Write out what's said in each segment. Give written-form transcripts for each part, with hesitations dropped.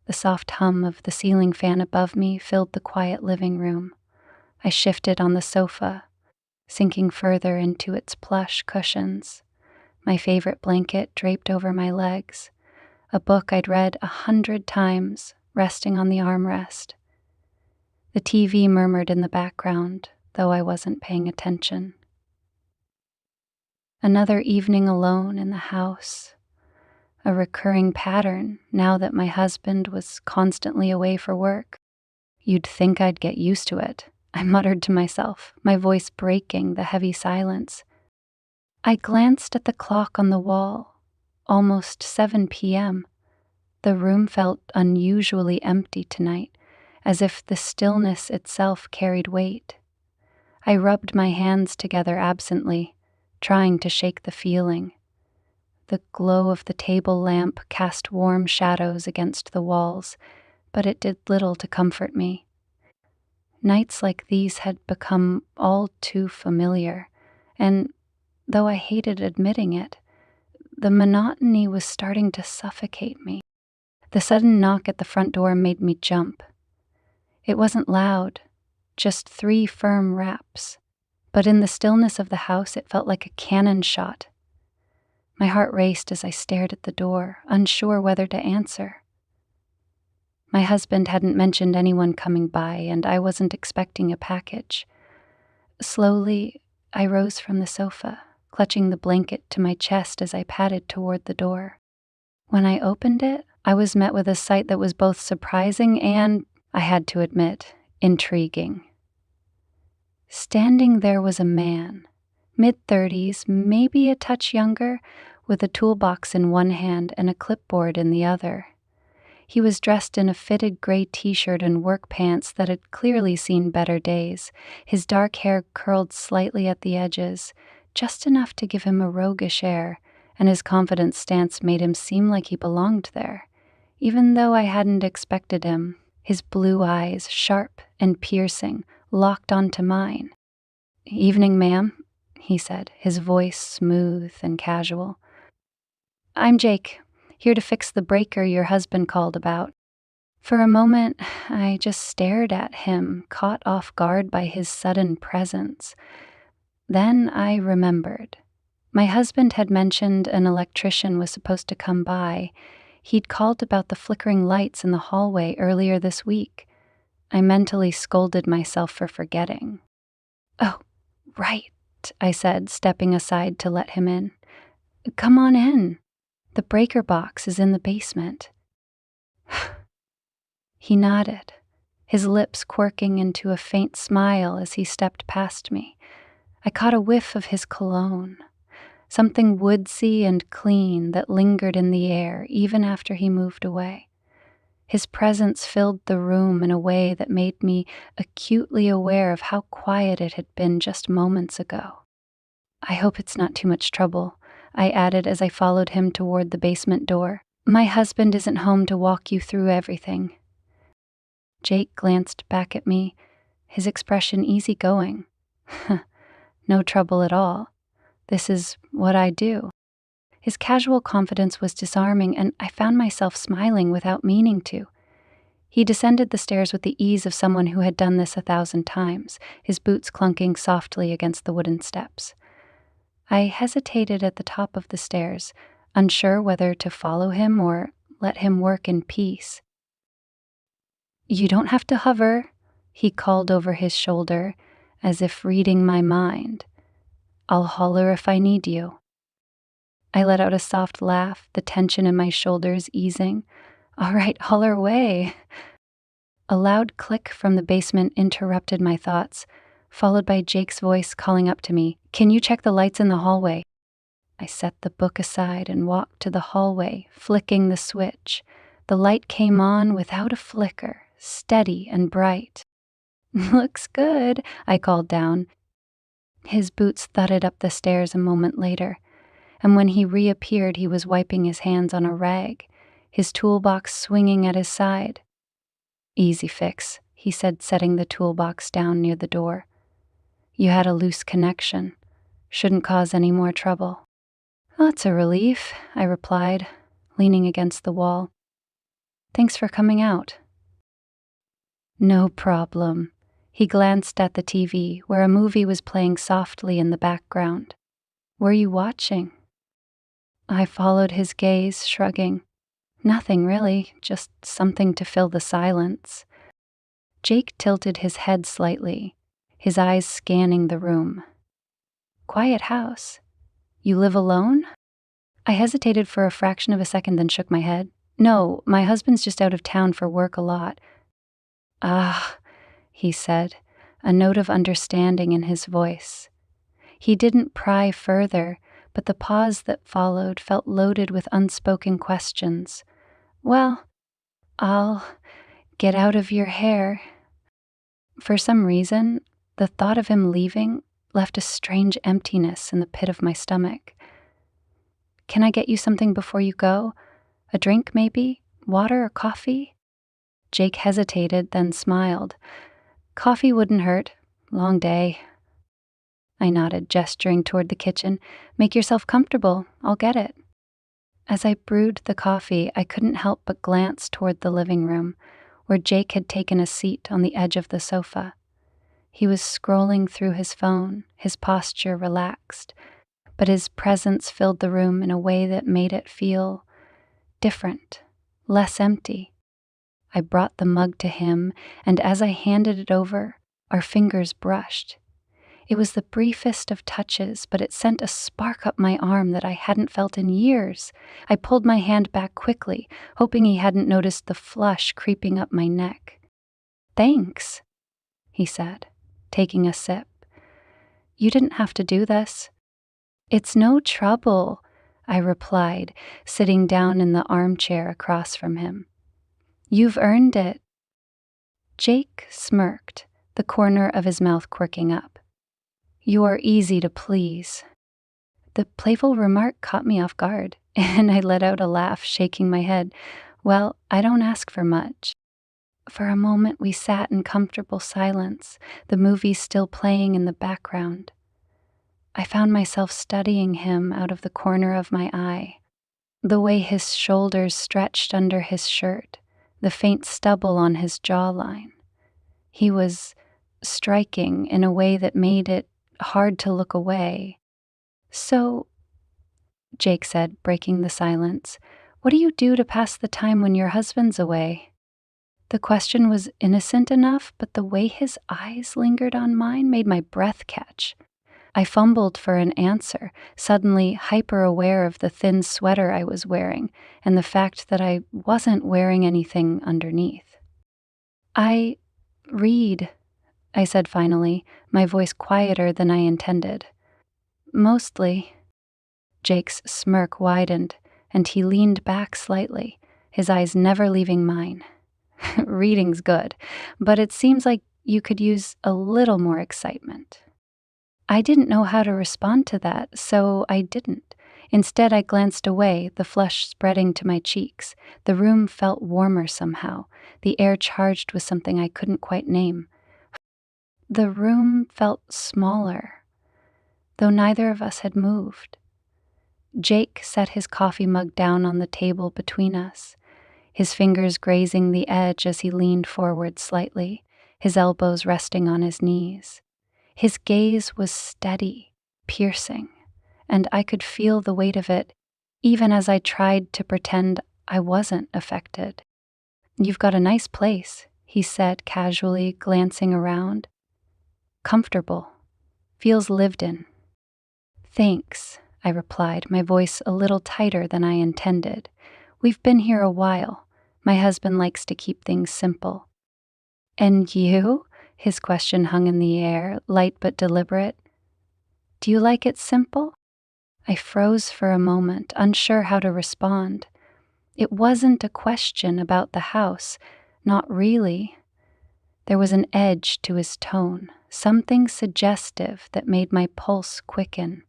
The soft hum of the ceiling fan above me filled the quiet living room. I shifted on the sofa, sinking further into its plush cushions, my favorite blanket draped over my legs, a book I'd read 100 times resting on the armrest. The TV murmured in the background, though I wasn't paying attention. Another evening alone in the house, a recurring pattern now that my husband was constantly away for work. You'd think I'd get used to it, I muttered to myself, my voice breaking the heavy silence. I glanced at the clock on the wall. Almost 7 p.m. The room felt unusually empty tonight, as if the stillness itself carried weight. I rubbed my hands together absently, trying to shake the feeling. The glow of the table lamp cast warm shadows against the walls, but it did little to comfort me. Nights like these had become all too familiar, and though I hated admitting it, the monotony was starting to suffocate me. The sudden knock at the front door made me jump. It wasn't loud, just 3 firm raps, but in the stillness of the house it felt like a cannon shot. My heart raced as I stared at the door, unsure whether to answer. My husband hadn't mentioned anyone coming by, and I wasn't expecting a package. Slowly, I rose from the sofa, clutching the blanket to my chest as I padded toward the door. When I opened it, I was met with a sight that was both surprising and, I had to admit, intriguing. Standing there was a man, mid-30s, maybe a touch younger, with a toolbox in one hand and a clipboard in the other. He was dressed in a fitted gray t-shirt and work pants that had clearly seen better days. His dark hair curled slightly at the edges, just enough to give him a roguish air, and his confident stance made him seem like he belonged there. Even though I hadn't expected him, his blue eyes, sharp and piercing, locked onto mine. "Evening, ma'am," he said, his voice smooth and casual. "I'm Jake, here to fix the breaker your husband called about." For a moment, I just stared at him, caught off guard by his sudden presence. Then I remembered. My husband had mentioned an electrician was supposed to come by. He'd called about the flickering lights in the hallway earlier this week. I mentally scolded myself for forgetting. "Oh, right," I said, stepping aside to let him in. "Come on in. The breaker box is in the basement." He nodded, his lips quirking into a faint smile as he stepped past me. I caught a whiff of his cologne, something woodsy and clean that lingered in the air even after he moved away. His presence filled the room in a way that made me acutely aware of how quiet it had been just moments ago. "I hope it's not too much trouble," I added as I followed him toward the basement door. "My husband isn't home to walk you through everything." Jake glanced back at me, his expression easygoing. "No trouble at all. This is what I do." His casual confidence was disarming, and I found myself smiling without meaning to. He descended the stairs with the ease of someone who had done this 1,000 times, his boots clunking softly against the wooden steps. I hesitated at the top of the stairs, unsure whether to follow him or let him work in peace. "You don't have to hover," he called over his shoulder, as if reading my mind. "I'll holler if I need you." I let out a soft laugh, the tension in my shoulders easing. "All right, holler away." A loud click from the basement interrupted my thoughts, followed by Jake's voice calling up to me, "Can you check the lights in the hallway?" I set the book aside and walked to the hallway, flicking the switch. The light came on without a flicker, steady and bright. "Looks good," I called down. His boots thudded up the stairs a moment later, and when he reappeared he was wiping his hands on a rag, his toolbox swinging at his side. "Easy fix," he said, setting the toolbox down near the door. "You had a loose connection. Shouldn't cause any more trouble." "That's a relief," I replied, leaning against the wall. Thanks for coming out." "No problem." He glanced at the TV, where a movie was playing softly in the background. "Were you watching?" I followed his gaze, shrugging. "Nothing really, just something to fill the silence." Jake tilted his head slightly, his eyes scanning the room. "Quiet house. You live alone?" I hesitated for a fraction of a second, then shook my head. "No, my husband's just out of town for work a lot." "Ah," he said, a note of understanding in his voice. He didn't pry further, but the pause that followed felt loaded with unspoken questions. "Well, I'll get out of your hair." For some reason, the thought of him leaving left a strange emptiness in the pit of my stomach. "Can I get you something before you go? A drink, maybe? Water or coffee?" Jake hesitated, then smiled. "Coffee wouldn't hurt. Long day." I nodded, gesturing toward the kitchen. "Make yourself comfortable. I'll get it." As I brewed the coffee, I couldn't help but glance toward the living room, where Jake had taken a seat on the edge of the sofa. He was scrolling through his phone, his posture relaxed, but his presence filled the room in a way that made it feel different, less empty. I brought the mug to him, and as I handed it over, our fingers brushed. It was the briefest of touches, but it sent a spark up my arm that I hadn't felt in years. I pulled my hand back quickly, hoping he hadn't noticed the flush creeping up my neck. "Thanks," he said, taking a sip. "You didn't have to do this." "It's no trouble," I replied, sitting down in the armchair across from him. "You've earned it." Jake smirked, the corner of his mouth quirking up. "You're easy to please." The playful remark caught me off guard, and I let out a laugh, shaking my head. "Well, I don't ask for much." For a moment we sat in comfortable silence, the movie still playing in the background. I found myself studying him out of the corner of my eye. The way his shoulders stretched under his shirt, the faint stubble on his jawline. He was striking in a way that made it hard to look away. "So," Jake said, breaking the silence, "what do you do to pass the time when your husband's away?" The question was innocent enough, but the way his eyes lingered on mine made my breath catch. I fumbled for an answer, suddenly hyper-aware of the thin sweater I was wearing and the fact that I wasn't wearing anything underneath. "I read," I said finally, my voice quieter than I intended. "Mostly." Jake's smirk widened, and he leaned back slightly, his eyes never leaving mine. "Reading's good, but it seems like you could use a little more excitement." I didn't know how to respond to that, so I didn't. Instead, I glanced away, the flush spreading to my cheeks. The room felt warmer somehow, the air charged with something I couldn't quite name. The room felt smaller, though neither of us had moved. Jake set his coffee mug down on the table between us, his fingers grazing the edge as he leaned forward slightly, his elbows resting on his knees. His gaze was steady, piercing, and I could feel the weight of it, even as I tried to pretend I wasn't affected. "You've got a nice place," he said casually, glancing around. "Comfortable. Feels lived in." "Thanks," I replied, my voice a little tighter than I intended. "We've been here a while. My husband likes to keep things simple." "And you?" His question hung in the air, light but deliberate. "Do you like it simple?" I froze for a moment, unsure how to respond. It wasn't a question about the house, not really. There was an edge to his tone, something suggestive that made my pulse quicken.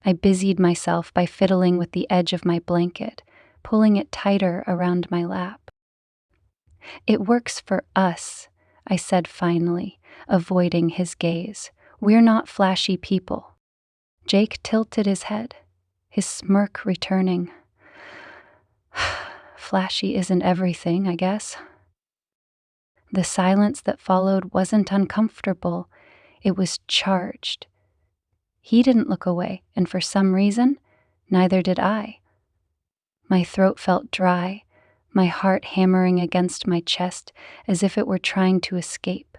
I busied myself by fiddling with the edge of my blanket, pulling it tighter around my lap. "It works for us," I said finally, avoiding his gaze. "We're not flashy people." Jake tilted his head, his smirk returning. flashy isn't everything, I guess. The silence that followed wasn't uncomfortable, it was charged. He didn't look away, and for some reason, neither did I. My throat felt dry, my heart hammering against my chest as if it were trying to escape.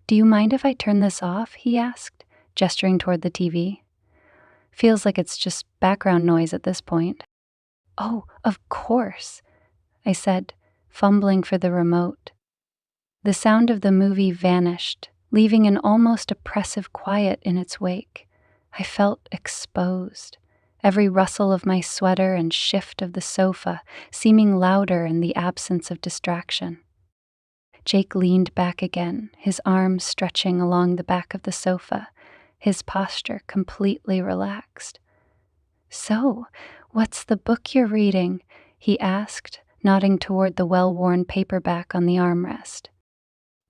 "Do you mind if I turn this off?" he asked, gesturing toward the TV. "Feels like it's just background noise at this point." "Oh, of course," I said, fumbling for the remote. The sound of the movie vanished, leaving an almost oppressive quiet in its wake. I felt exposed, every rustle of my sweater and shift of the sofa seeming louder in the absence of distraction. Jake leaned back again, his arms stretching along the back of the sofa, his posture completely relaxed. "So, what's the book you're reading?" he asked, nodding toward the well-worn paperback on the armrest.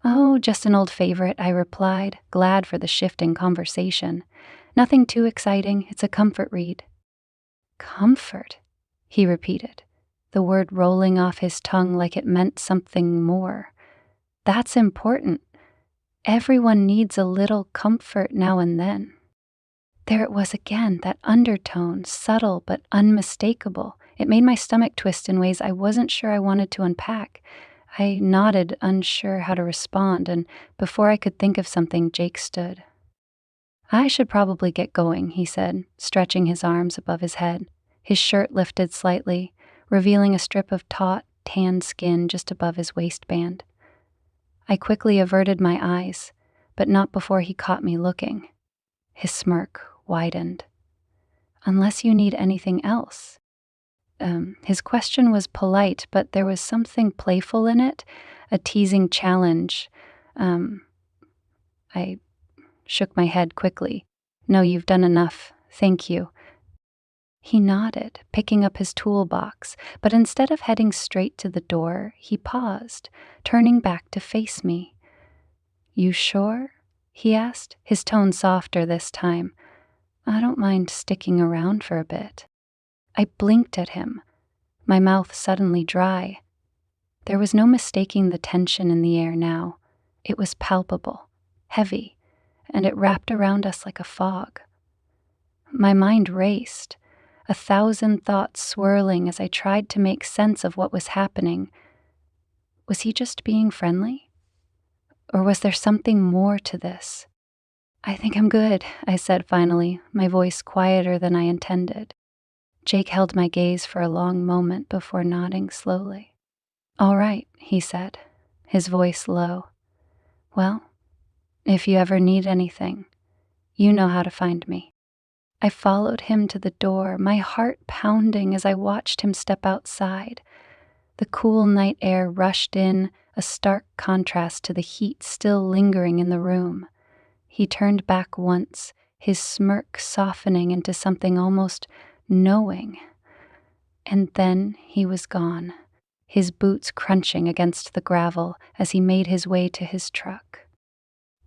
"Oh, just an old favorite," I replied, glad for the shift in conversation. "Nothing too exciting, it's a comfort read." "Comfort," he repeated, the word rolling off his tongue like it meant something more. "That's important. Everyone needs a little comfort now and then." There it was again, that undertone, subtle but unmistakable. It made my stomach twist in ways I wasn't sure I wanted to unpack. I nodded, unsure how to respond, and before I could think of something, Jake stood. "I should probably get going," he said, stretching his arms above his head. His shirt lifted slightly, revealing a strip of taut, tanned skin just above his waistband. I quickly averted my eyes, but not before he caught me looking. His smirk widened. "Unless you need anything else." His question was polite, but there was something playful in it, a teasing challenge. I shook my head quickly. "No, you've done enough. Thank you." He nodded, picking up his toolbox, but instead of heading straight to the door, he paused, turning back to face me. "You sure?" he asked, his tone softer this time. "I don't mind sticking around for a bit." I blinked at him, my mouth suddenly dry. There was no mistaking the tension in the air now. It was palpable, heavy, and it wrapped around us like a fog. My mind raced, 1,000 thoughts swirling as I tried to make sense of what was happening. Was he just being friendly? Or was there something more to this? "I think I'm good," I said finally, my voice quieter than I intended. Jake held my gaze for a long moment before nodding slowly. "All right," he said, his voice low. "Well, if you ever need anything, you know how to find me." I followed him to the door, my heart pounding as I watched him step outside. The cool night air rushed in, a stark contrast to the heat still lingering in the room. He turned back once, his smirk softening into something almost knowing. And then he was gone, his boots crunching against the gravel as he made his way to his truck.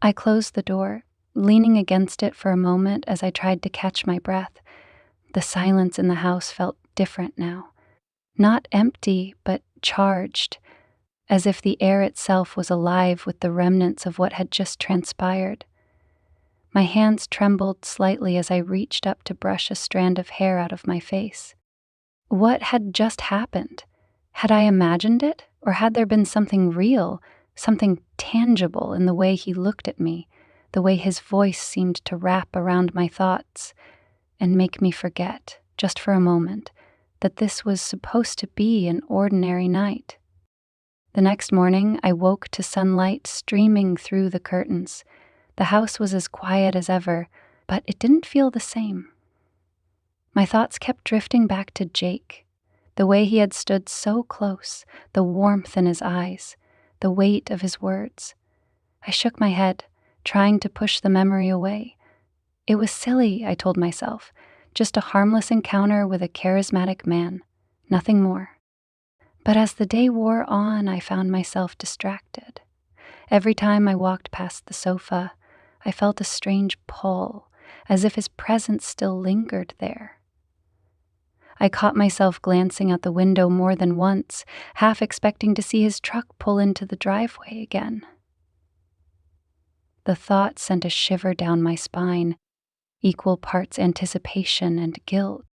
I closed the door, leaning against it for a moment as I tried to catch my breath. The silence in the house felt different now. Not empty, but charged, as if the air itself was alive with the remnants of what had just transpired. My hands trembled slightly as I reached up to brush a strand of hair out of my face. What had just happened? Had I imagined it, or had there been something real, something tangible in the way he looked at me, the way his voice seemed to wrap around my thoughts and make me forget, just for a moment, that this was supposed to be an ordinary night? The next morning, I woke to sunlight streaming through the curtains. The house was as quiet as ever, but it didn't feel the same. My thoughts kept drifting back to Jake, the way he had stood so close, the warmth in his eyes, the weight of his words. I shook my head, trying to push the memory away. It was silly, I told myself, just a harmless encounter with a charismatic man, nothing more. But as the day wore on, I found myself distracted. Every time I walked past the sofa, I felt a strange pull, as if his presence still lingered there. I caught myself glancing out the window more than once, half expecting to see his truck pull into the driveway again. The thought sent a shiver down my spine, equal parts anticipation and guilt.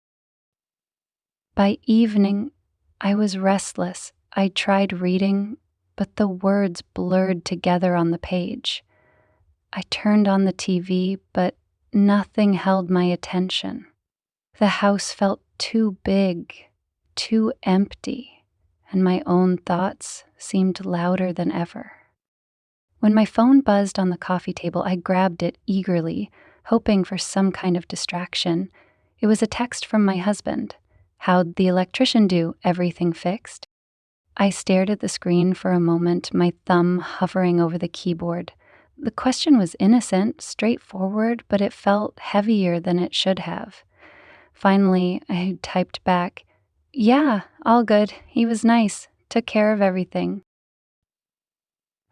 By evening, I was restless. I tried reading, but the words blurred together on the page. I turned on the TV, but nothing held my attention. The house felt too big, too empty, and my own thoughts seemed louder than ever. When my phone buzzed on the coffee table, I grabbed it eagerly, hoping for some kind of distraction. It was a text from my husband. How'd the electrician do? Everything fixed? I stared at the screen for a moment, my thumb hovering over the keyboard. The question was innocent, straightforward, but it felt heavier than it should have. Finally, I typed back, "Yeah, all good. He was nice. Took care of everything."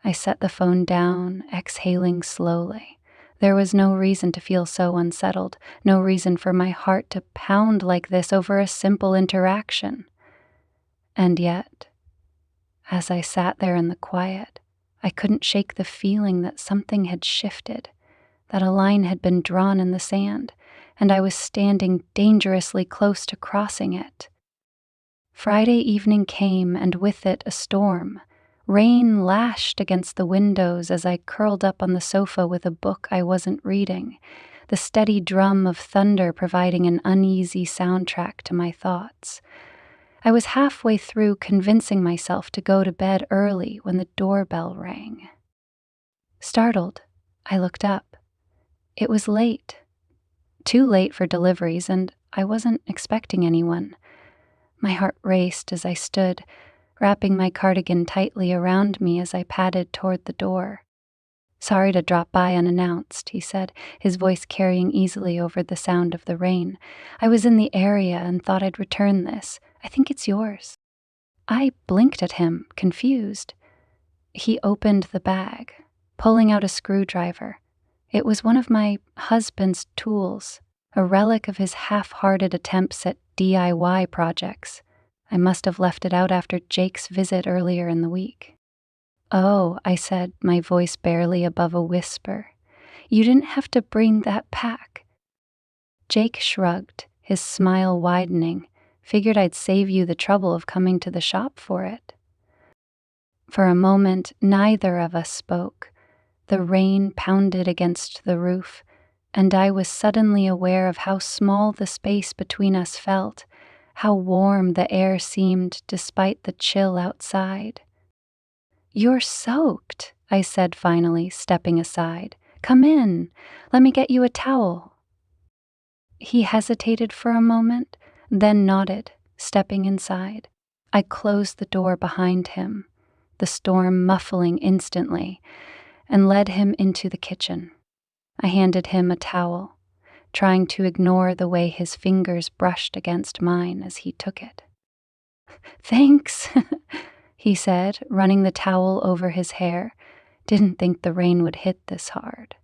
I set the phone down, exhaling slowly. There was no reason to feel so unsettled, no reason for my heart to pound like this over a simple interaction. And yet, as I sat there in the quiet, I couldn't shake the feeling that something had shifted, that a line had been drawn in the sand, and I was standing dangerously close to crossing it. Friday evening came, and with it a storm. Rain lashed against the windows as I curled up on the sofa with a book I wasn't reading, the steady drum of thunder providing an uneasy soundtrack to my thoughts. I was halfway through convincing myself to go to bed early when the doorbell rang. Startled, I looked up. It was late. Too late for deliveries, and I wasn't expecting anyone. My heart raced as I stood, wrapping my cardigan tightly around me as I padded toward the door. "Sorry to drop by unannounced," he said, his voice carrying easily over the sound of the rain. "I was in the area and thought I'd return this. I think it's yours." I blinked at him, confused. He opened the bag, pulling out a screwdriver. It was one of my husband's tools, a relic of his half-hearted attempts at DIY projects. I must have left it out after Jake's visit earlier in the week. "Oh," I said, my voice barely above a whisper. "You didn't have to bring that pack." Jake shrugged, his smile widening. "Figured I'd save you the trouble of coming to the shop for it." For a moment, neither of us spoke. The rain pounded against the roof, and I was suddenly aware of how small the space between us felt, how warm the air seemed despite the chill outside. "You're soaked," I said finally, stepping aside. "Come in. Let me get you a towel." He hesitated for a moment, then nodded, stepping inside. I closed the door behind him, the storm muffling instantly, and led him into the kitchen. I handed him a towel, trying to ignore the way his fingers brushed against mine as he took it. "Thanks," he said, running the towel over his hair. "Didn't think the rain would hit this hard."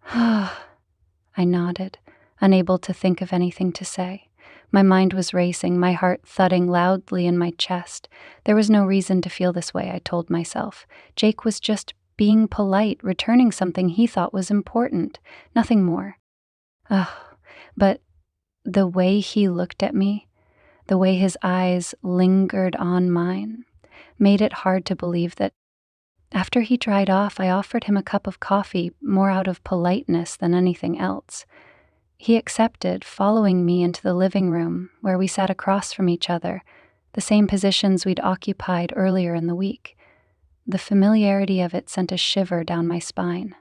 I nodded, unable to think of anything to say. My mind was racing, my heart thudding loudly in my chest. There was no reason to feel this way, I told myself. Jake was just being polite, returning something he thought was important, nothing more. But the way he looked at me, the way his eyes lingered on mine, made it hard to believe that after he dried off, I offered him a cup of coffee more out of politeness than anything else. He accepted, following me into the living room, where we sat across from each other, the same positions we'd occupied earlier in the week. The familiarity of it sent a shiver down my spine.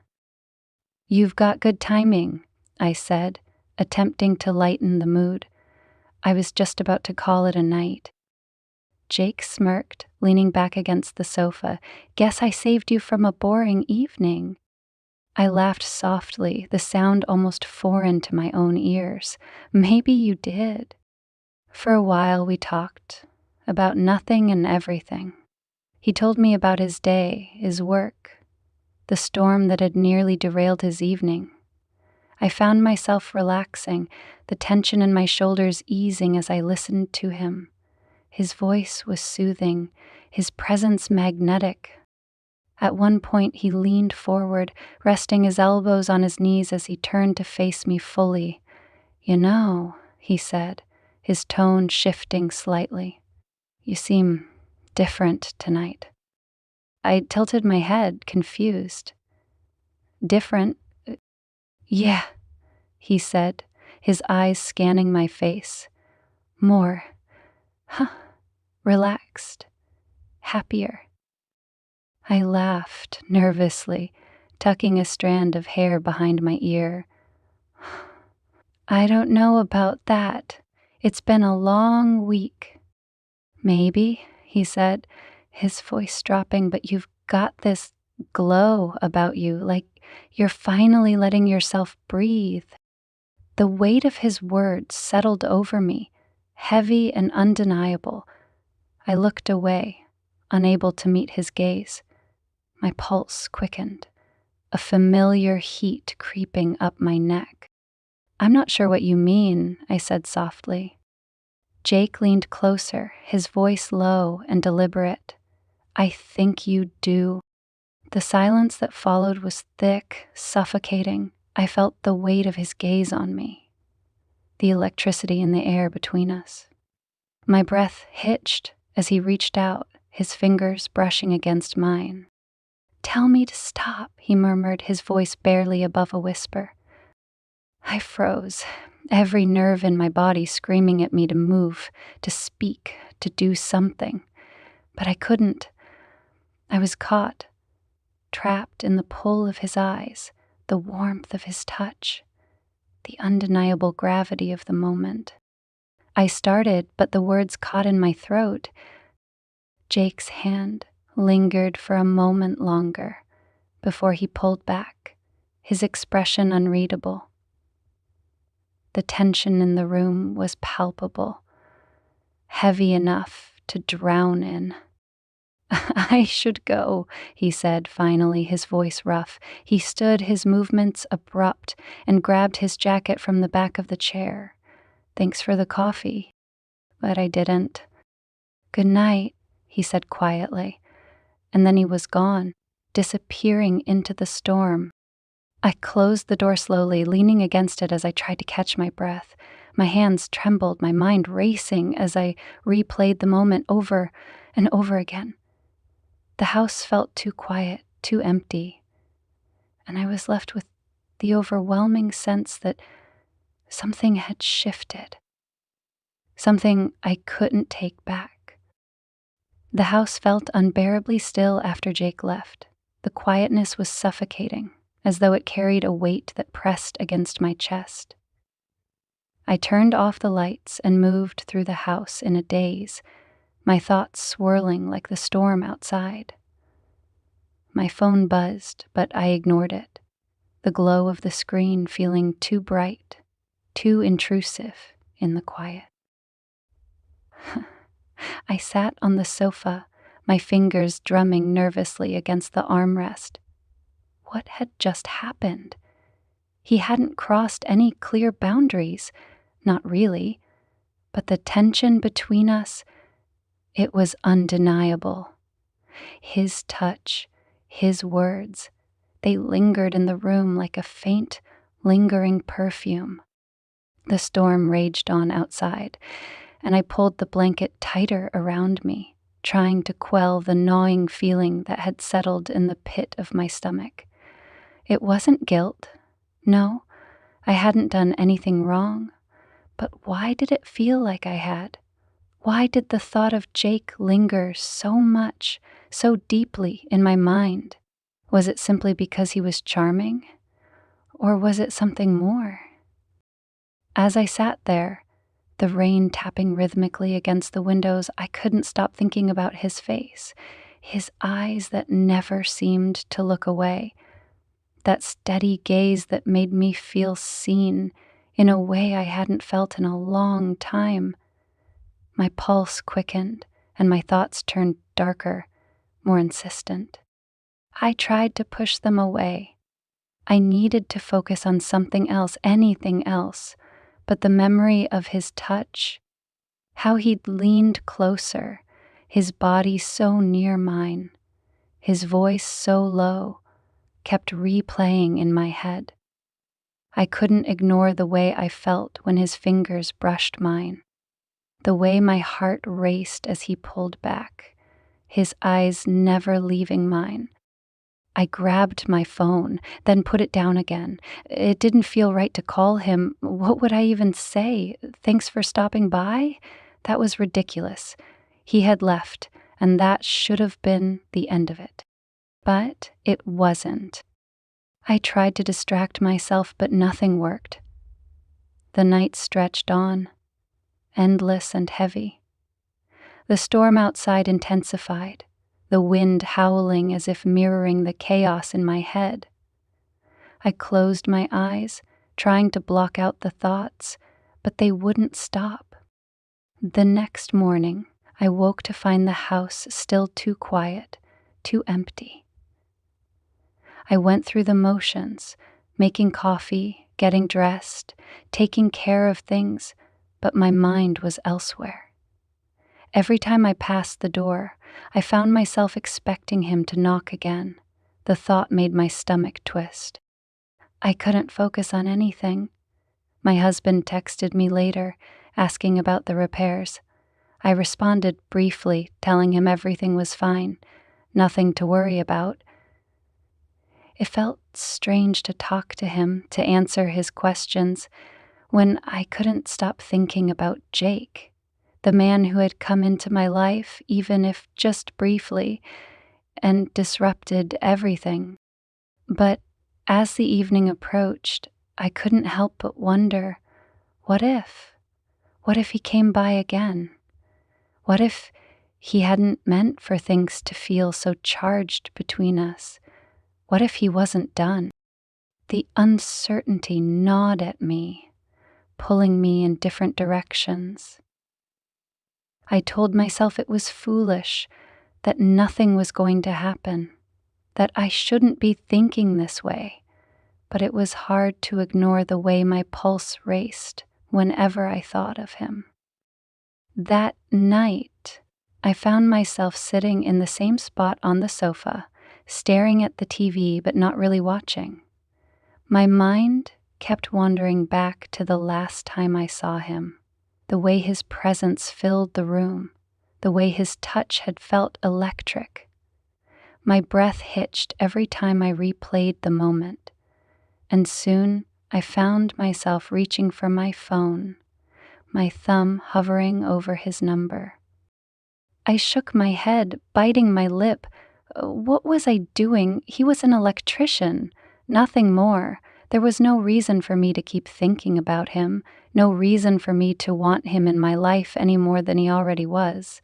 "You've got good timing," I said, attempting to lighten the mood. I was just about to call it a night. Jake smirked, leaning back against the sofa. "Guess I saved you from a boring evening." I laughed softly, the sound almost foreign to my own ears. "Maybe you did." For a while we talked, about nothing and everything. He told me about his day, his work, the storm that had nearly derailed his evening. I found myself relaxing, the tension in my shoulders easing as I listened to him. His voice was soothing, his presence magnetic. At one point, he leaned forward, resting his elbows on his knees as he turned to face me fully. "You know," he said, his tone shifting slightly, "you seem different tonight." I tilted my head, confused. "Different? Yeah," he said, his eyes scanning my face. "More, relaxed, happier." I laughed nervously, tucking a strand of hair behind my ear. "I don't know about that. It's been a long week." "Maybe," he said, his voice dropping, "but you've got this glow about you, like you're finally letting yourself breathe." The weight of his words settled over me, heavy and undeniable. I looked away, unable to meet his gaze. My pulse quickened, a familiar heat creeping up my neck. "I'm not sure what you mean," I said softly. Jake leaned closer, his voice low and deliberate. "I think you do." The silence that followed was thick, suffocating. I felt the weight of his gaze on me, the electricity in the air between us. My breath hitched as he reached out, his fingers brushing against mine. "Tell me to stop," he murmured, his voice barely above a whisper. I froze, every nerve in my body screaming at me to move, to speak, to do something. But I couldn't. I was caught, trapped in the pull of his eyes, the warmth of his touch, the undeniable gravity of the moment. I started, but the words caught in my throat. Jake's hand lingered for a moment longer before he pulled back, his expression unreadable. The tension in the room was palpable, heavy enough to drown in. "I should go," he said finally, his voice rough. He stood, his movements abrupt, and grabbed his jacket from the back of the chair. "Thanks for the coffee." But I didn't. "Good night," he said quietly, and then he was gone, disappearing into the storm. I closed the door slowly, leaning against it as I tried to catch my breath. My hands trembled, my mind racing as I replayed the moment over and over again. The house felt too quiet, too empty, and I was left with the overwhelming sense that something had shifted, something I couldn't take back. The house felt unbearably still after Jake left. The quietness was suffocating, as though it carried a weight that pressed against my chest. I turned off the lights and moved through the house in a daze, my thoughts swirling like the storm outside. My phone buzzed, but I ignored it, the glow of the screen feeling too bright, too intrusive in the quiet. I sat on the sofa, my fingers drumming nervously against the armrest. What had just happened? He hadn't crossed any clear boundaries, not really, but the tension between us, it was undeniable. His touch, his words, they lingered in the room like a faint, lingering perfume. The storm raged on outside, and I pulled the blanket tighter around me, trying to quell the gnawing feeling that had settled in the pit of my stomach. It wasn't guilt. No, I hadn't done anything wrong. But why did it feel like I had? Why did the thought of Jake linger so much, so deeply in my mind? Was it simply because he was charming? Or was it something more? As I sat there, the rain tapping rhythmically against the windows, I couldn't stop thinking about his face, his eyes that never seemed to look away, that steady gaze that made me feel seen in a way I hadn't felt in a long time. My pulse quickened, and my thoughts turned darker, more insistent. I tried to push them away, I needed to focus on something else, anything else, but the memory of his touch, how he'd leaned closer, his body so near mine, his voice so low, kept replaying in my head. I couldn't ignore the way I felt when his fingers brushed mine, the way my heart raced as he pulled back, his eyes never leaving mine. I grabbed my phone, then put it down again. It didn't feel right to call him. What would I even say? Thanks for stopping by? That was ridiculous. He had left, and that should have been the end of it. But it wasn't. I tried to distract myself, but nothing worked. The night stretched on, endless and heavy. The storm outside intensified, the wind howling as if mirroring the chaos in my head. I closed my eyes, trying to block out the thoughts, but they wouldn't stop. The next morning, I woke to find the house still too quiet, too empty. I went through the motions, making coffee, getting dressed, taking care of things, but my mind was elsewhere. Every time I passed the door, I found myself expecting him to knock again. The thought made my stomach twist. I couldn't focus on anything. My husband texted me later, asking about the repairs. I responded briefly, telling him everything was fine, nothing to worry about. It felt strange to talk to him, to answer his questions, when I couldn't stop thinking about Jake, the man who had come into my life, even if just briefly, and disrupted everything. But as the evening approached, I couldn't help but wonder, what if? What if he came by again? What if he hadn't meant for things to feel so charged between us? What if he wasn't done? The uncertainty gnawed at me, pulling me in different directions. I told myself it was foolish, that nothing was going to happen, that I shouldn't be thinking this way, but it was hard to ignore the way my pulse raced whenever I thought of him. That night, I found myself sitting in the same spot on the sofa, staring at the TV but not really watching. My mind kept wandering back to the last time I saw him, the way his presence filled the room, the way his touch had felt electric. My breath hitched every time I replayed the moment, and soon I found myself reaching for my phone, my thumb hovering over his number. I shook my head, biting my lip. What was I doing? He was an electrician, nothing more. There was no reason for me to keep thinking about him, no reason for me to want him in my life any more than he already was.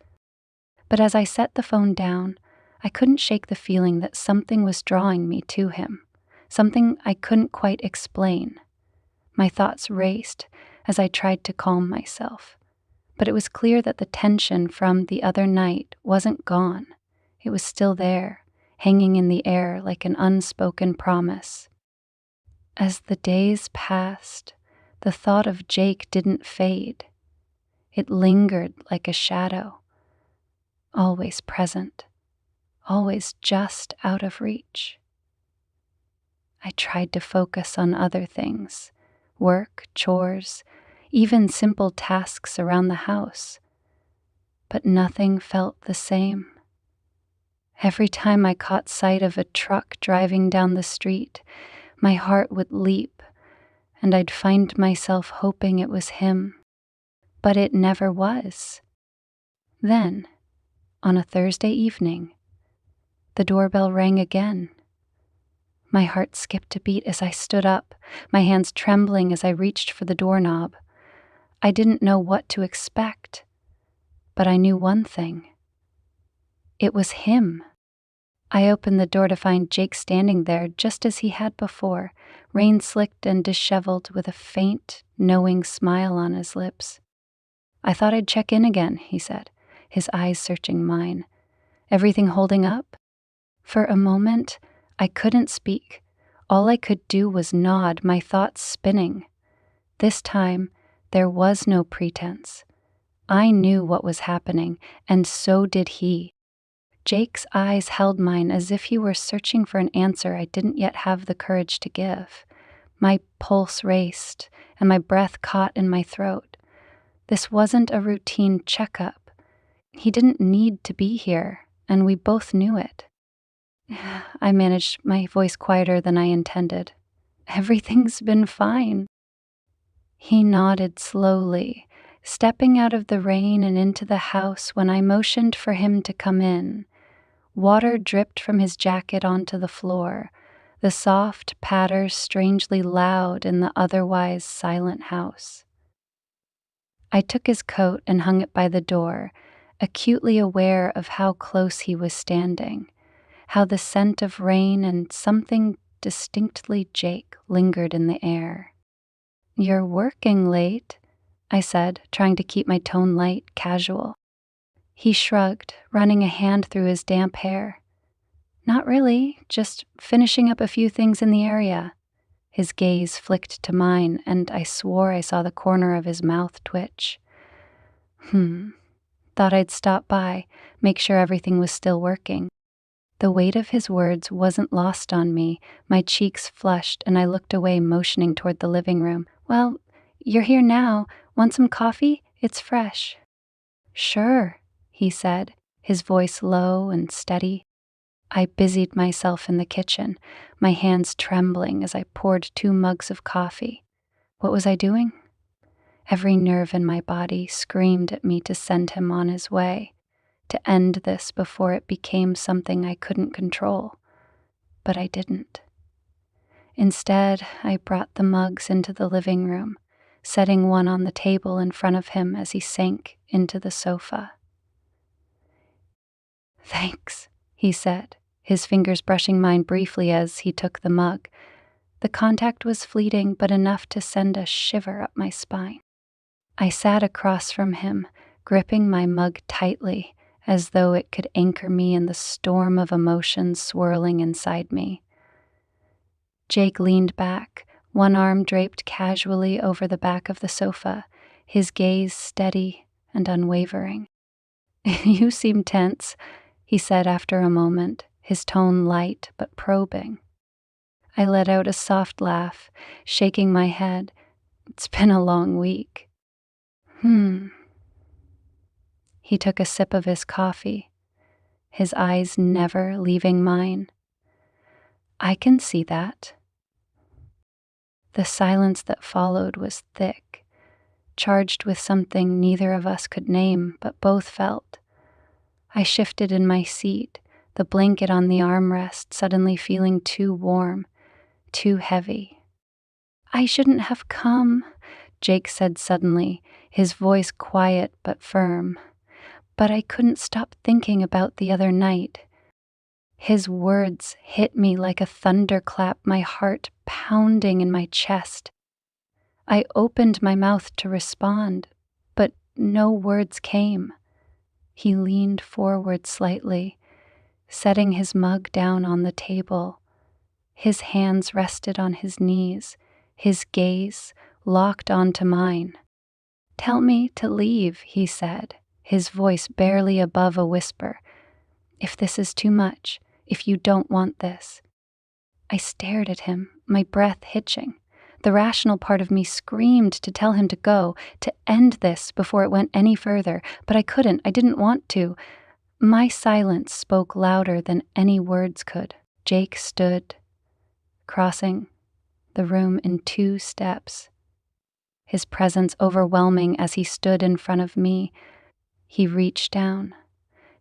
But as I set the phone down, I couldn't shake the feeling that something was drawing me to him, something I couldn't quite explain. My thoughts raced as I tried to calm myself, but it was clear that the tension from the other night wasn't gone. It was still there, hanging in the air like an unspoken promise. As the days passed, the thought of Jake didn't fade. It lingered like a shadow, always present, always just out of reach. I tried to focus on other things, work, chores, even simple tasks around the house, but nothing felt the same. Every time I caught sight of a truck driving down the street, my heart would leap, and I'd find myself hoping it was him. But it never was. Then, on a Thursday evening, the doorbell rang again. My heart skipped a beat as I stood up, my hands trembling as I reached for the doorknob. I didn't know what to expect, but I knew one thing. It was him. I opened the door to find Jake standing there just as he had before, rain-slicked and disheveled with a faint, knowing smile on his lips. "I thought I'd check in again," he said, his eyes searching mine. "Everything holding up?" For a moment, I couldn't speak, All I could do was nod, my thoughts spinning. This time, there was no pretense. I knew what was happening, and so did he. Jake's eyes held mine as if he were searching for an answer I didn't yet have the courage to give. My pulse raced, and my breath caught in my throat. This wasn't a routine checkup. He didn't need to be here, and we both knew it. I managed, my voice quieter than I intended. Everything's been fine. He nodded slowly, stepping out of the rain and into the house when I motioned for him to come in. Water dripped from his jacket onto the floor, the soft patter strangely loud in the otherwise silent house. I took his coat and hung it by the door, acutely aware of how close he was standing, how the scent of rain and something distinctly Jake lingered in the air. "You're working late," I said, trying to keep my tone light, casual. He shrugged, running a hand through his damp hair. "Not really, just finishing up a few things in the area." His gaze flicked to mine, and I swore I saw the corner of his mouth twitch. Thought I'd stop by, make sure everything was still working. The weight of his words wasn't lost on me. My cheeks flushed, and I looked away, motioning toward the living room. "Well, you're here now. Want some coffee? It's fresh." "Sure," he said, his voice low and steady. I busied myself in the kitchen, my hands trembling as I poured 2 mugs of coffee. What was I doing? Every nerve in my body screamed at me to send him on his way, to end this before it became something I couldn't control. But I didn't. Instead, I brought the mugs into the living room, setting one on the table in front of him as he sank into the sofa. "Thanks," he said, his fingers brushing mine briefly as he took the mug. The contact was fleeting, but enough to send a shiver up my spine. I sat across from him, gripping my mug tightly, as though it could anchor me in the storm of emotions swirling inside me. Jake leaned back, one arm draped casually over the back of the sofa, his gaze steady and unwavering. "You seem tense," he said after a moment, his tone light but probing. I let out a soft laugh, shaking my head. "It's been a long week." He took a sip of his coffee, his eyes never leaving mine. "I can see that." The silence that followed was thick, charged with something neither of us could name but both felt. I shifted in my seat, the blanket on the armrest suddenly feeling too warm, too heavy. "I shouldn't have come," Jake said suddenly, his voice quiet but firm. But I couldn't stop thinking about the other night. His words hit me like a thunderclap, my heart pounding in my chest. I opened my mouth to respond, but no words came. He leaned forward slightly, setting his mug down on the table. His hands rested on his knees, his gaze locked onto mine. "Tell me to leave," he said, his voice barely above a whisper. "If this is too much, if you don't want this." I stared at him, my breath hitching. The rational part of me screamed to tell him to go, to end this before it went any further, but I couldn't, I didn't want to. My silence spoke louder than any words could. Jake stood, crossing the room in 2 steps, his presence overwhelming as he stood in front of me. He reached down,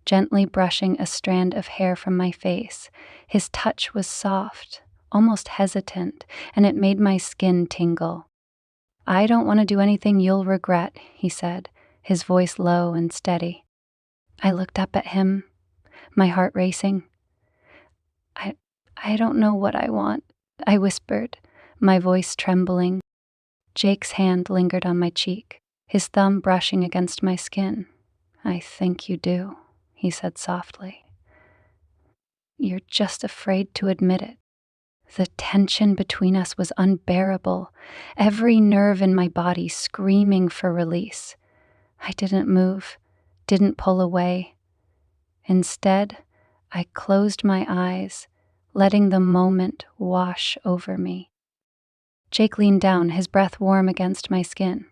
gently brushing a strand of hair from my face. His touch was soft, almost hesitant, and it made my skin tingle. "I don't want to do anything you'll regret," he said, his voice low and steady. I looked up at him, my heart racing. I don't know what I want," I whispered, my voice trembling. Jake's hand lingered on my cheek, his thumb brushing against my skin. "I think you do," he said softly. "You're just afraid to admit it." The tension between us was unbearable, every nerve in my body screaming for release. I didn't move, didn't pull away. Instead, I closed my eyes, letting the moment wash over me. Jake leaned down, his breath warm against my skin.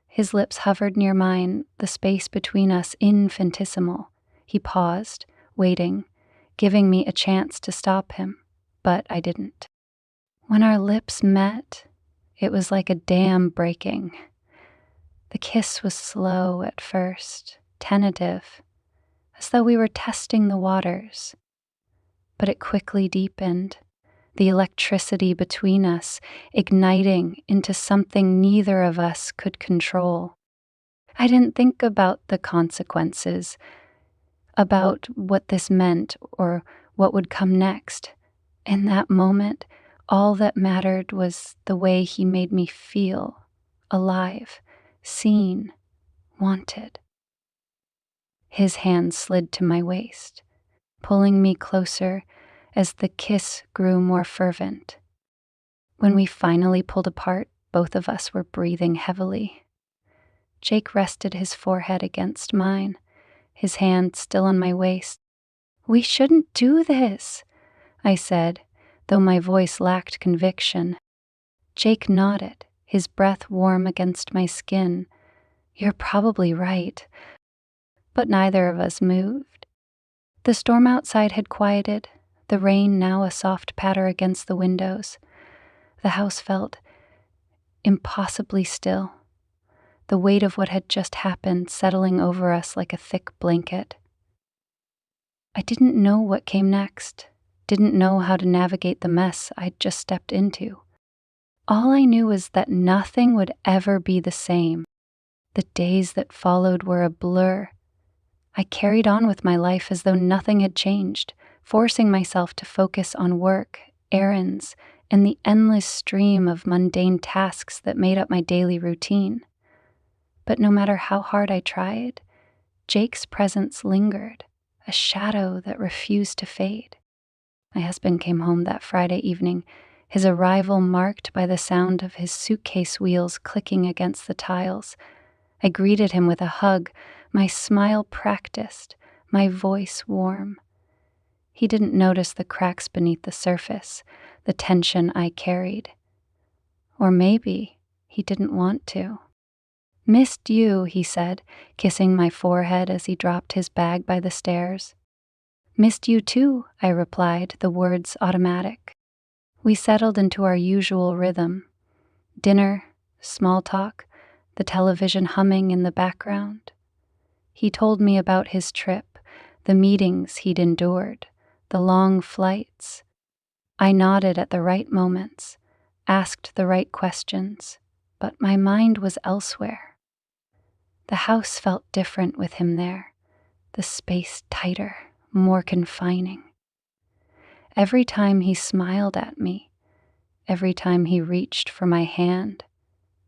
His lips hovered near mine, the space between us infinitesimal. He paused, waiting, giving me a chance to stop him, but I didn't. When our lips met, it was like a dam breaking. The kiss was slow at first, tentative, as though we were testing the waters. But it quickly deepened, the electricity between us igniting into something neither of us could control. I didn't think about the consequences, about what this meant or what would come next. In that moment, all that mattered was the way he made me feel, alive, seen, wanted. His hand slid to my waist, pulling me closer as the kiss grew more fervent. When we finally pulled apart, both of us were breathing heavily. Jake rested his forehead against mine, his hand still on my waist. "We shouldn't do this," I said, though my voice lacked conviction. Jake nodded, his breath warm against my skin. "You're probably right." But neither of us moved. The storm outside had quieted, the rain now a soft patter against the windows. The house felt impossibly still, the weight of what had just happened settling over us like a thick blanket. I didn't know what came next, didn't know how to navigate the mess I'd just stepped into. All I knew was that nothing would ever be the same. The days that followed were a blur. I carried on with my life as though nothing had changed, forcing myself to focus on work, errands, and the endless stream of mundane tasks that made up my daily routine. But no matter how hard I tried, Jake's presence lingered, a shadow that refused to fade. My husband came home that Friday evening, his arrival marked by the sound of his suitcase wheels clicking against the tiles. I greeted him with a hug, my smile practiced, my voice warm. He didn't notice the cracks beneath the surface, the tension I carried. Or maybe he didn't want to. "Missed you," he said, kissing my forehead as he dropped his bag by the stairs. "Missed you too," I replied, the words automatic. We settled into our usual rhythm. Dinner, small talk, the television humming in the background. He told me about his trip, the meetings he'd endured, the long flights. I nodded at the right moments, asked the right questions, but my mind was elsewhere. The house felt different with him there, the space tighter, more confining. Every time he smiled at me, every time he reached for my hand,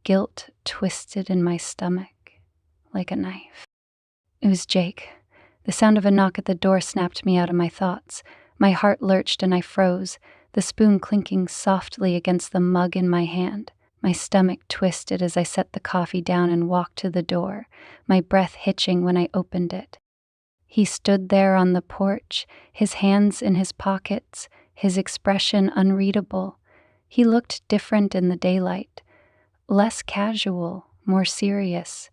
guilt twisted in my stomach like a knife. It was Jake. The sound of a knock at the door snapped me out of my thoughts. My heart lurched and I froze, the spoon clinking softly against the mug in my hand. My stomach twisted as I set the coffee down and walked to the door, my breath hitching when I opened it. He stood there on the porch, his hands in his pockets, his expression unreadable. He looked different in the daylight, less casual, more serious.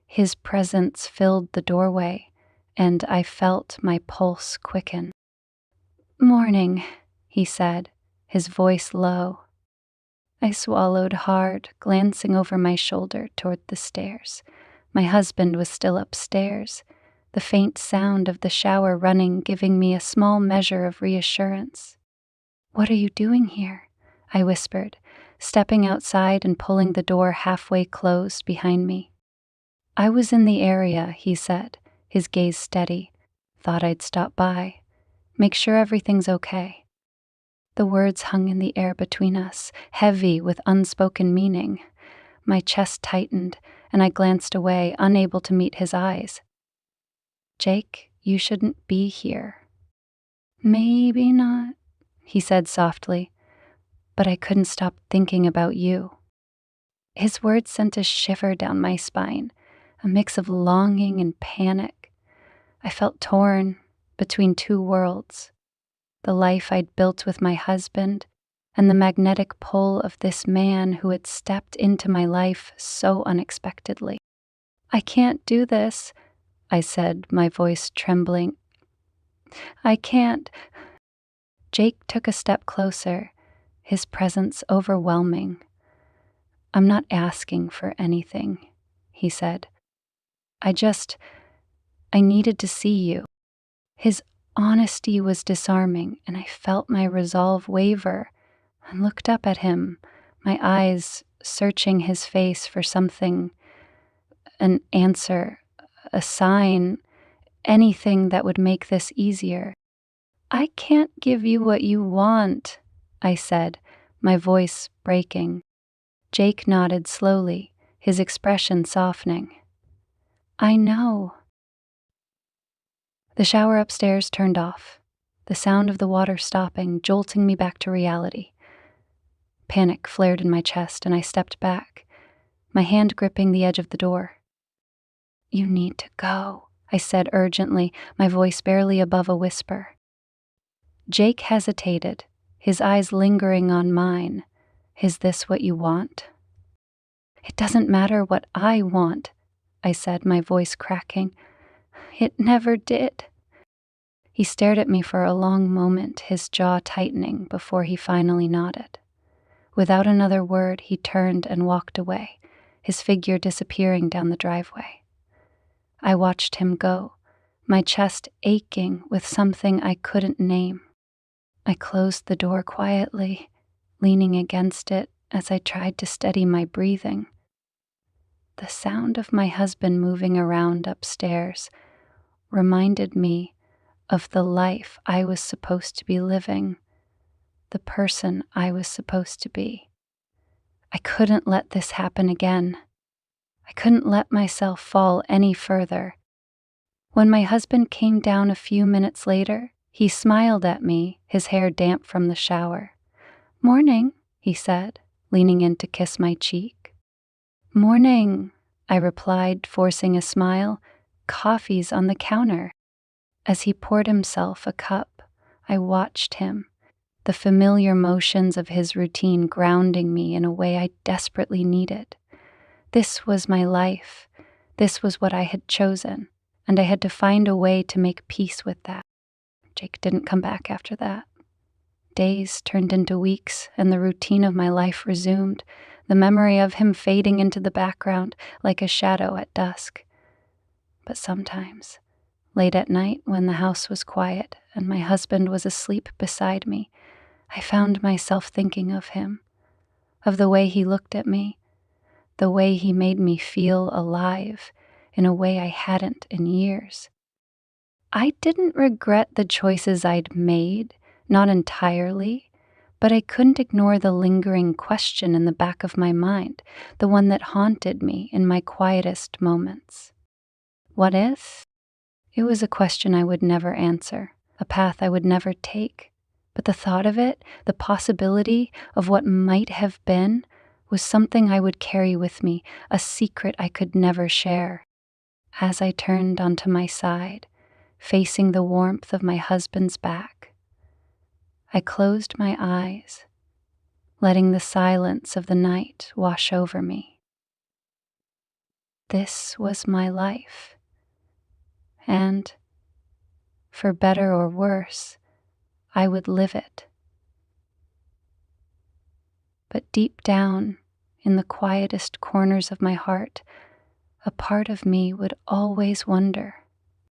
His presence filled the doorway, and I felt my pulse quicken. "Morning," he said, his voice low. I swallowed hard, glancing over my shoulder toward the stairs. My husband was still upstairs, the faint sound of the shower running giving me a small measure of reassurance. "What are you doing here?" I whispered, stepping outside and pulling the door halfway closed behind me. "I was in the area," he said, his gaze steady. "Thought I'd stop by. Make sure everything's okay." The words hung in the air between us, heavy with unspoken meaning. My chest tightened, and I glanced away, unable to meet his eyes. "Jake, you shouldn't be here." "Maybe not," he said softly, but I couldn't stop thinking about you." His words sent a shiver down my spine, a mix of longing and panic. I felt torn between two worlds, the life I'd built with my husband and the magnetic pull of this man who had stepped into my life so unexpectedly. "I can't do this," I said, my voice trembling. "I can't." Jake took a step closer, his presence overwhelming. "I'm not asking for anything," he said. I needed to see you." His honesty was disarming, and I felt my resolve waver. I looked up at him, my eyes searching his face for something, an answer, a sign, anything that would make this easier. "I can't give you what you want," I said, my voice breaking. Jake nodded slowly, his expression softening. "I know." The shower upstairs turned off, the sound of the water stopping, jolting me back to reality. Panic flared in my chest, and I stepped back, my hand gripping the edge of the door. "You need to go," I said urgently, my voice barely above a whisper. Jake hesitated, his eyes lingering on mine. "Is this what you want?" "It doesn't matter what I want," I said, my voice cracking. "It never did." He stared at me for a long moment, his jaw tightening before he finally nodded. Without another word, he turned and walked away, his figure disappearing down the driveway. I watched him go, my chest aching with something I couldn't name. I closed the door quietly, leaning against it as I tried to steady my breathing. The sound of my husband moving around upstairs reminded me of the life I was supposed to be living, the person I was supposed to be. I couldn't let this happen again. I couldn't let myself fall any further. When my husband came down a few minutes later, he smiled at me, his hair damp from the shower. "Morning," he said, leaning in to kiss my cheek. "Morning," I replied, forcing a smile. "Coffee's on the counter." As he poured himself a cup, I watched him, the familiar motions of his routine grounding me in a way I desperately needed. This was my life. This was what I had chosen, and I had to find a way to make peace with that. Jake didn't come back after that. Days turned into weeks, and the routine of my life resumed, the memory of him fading into the background like a shadow at dusk. But sometimes, late at night when the house was quiet and my husband was asleep beside me, I found myself thinking of him, of the way he looked at me, the way he made me feel alive in a way I hadn't in years. I didn't regret the choices I'd made, not entirely, but I couldn't ignore the lingering question in the back of my mind, the one that haunted me in my quietest moments. What if? It was a question I would never answer, a path I would never take, but the thought of it, the possibility of what might have been, was something I would carry with me, a secret I could never share. As I turned onto my side, facing the warmth of my husband's back, I closed my eyes, letting the silence of the night wash over me. This was my life, and, for better or worse, I would live it. But deep down, in the quietest corners of my heart, a part of me would always wonder,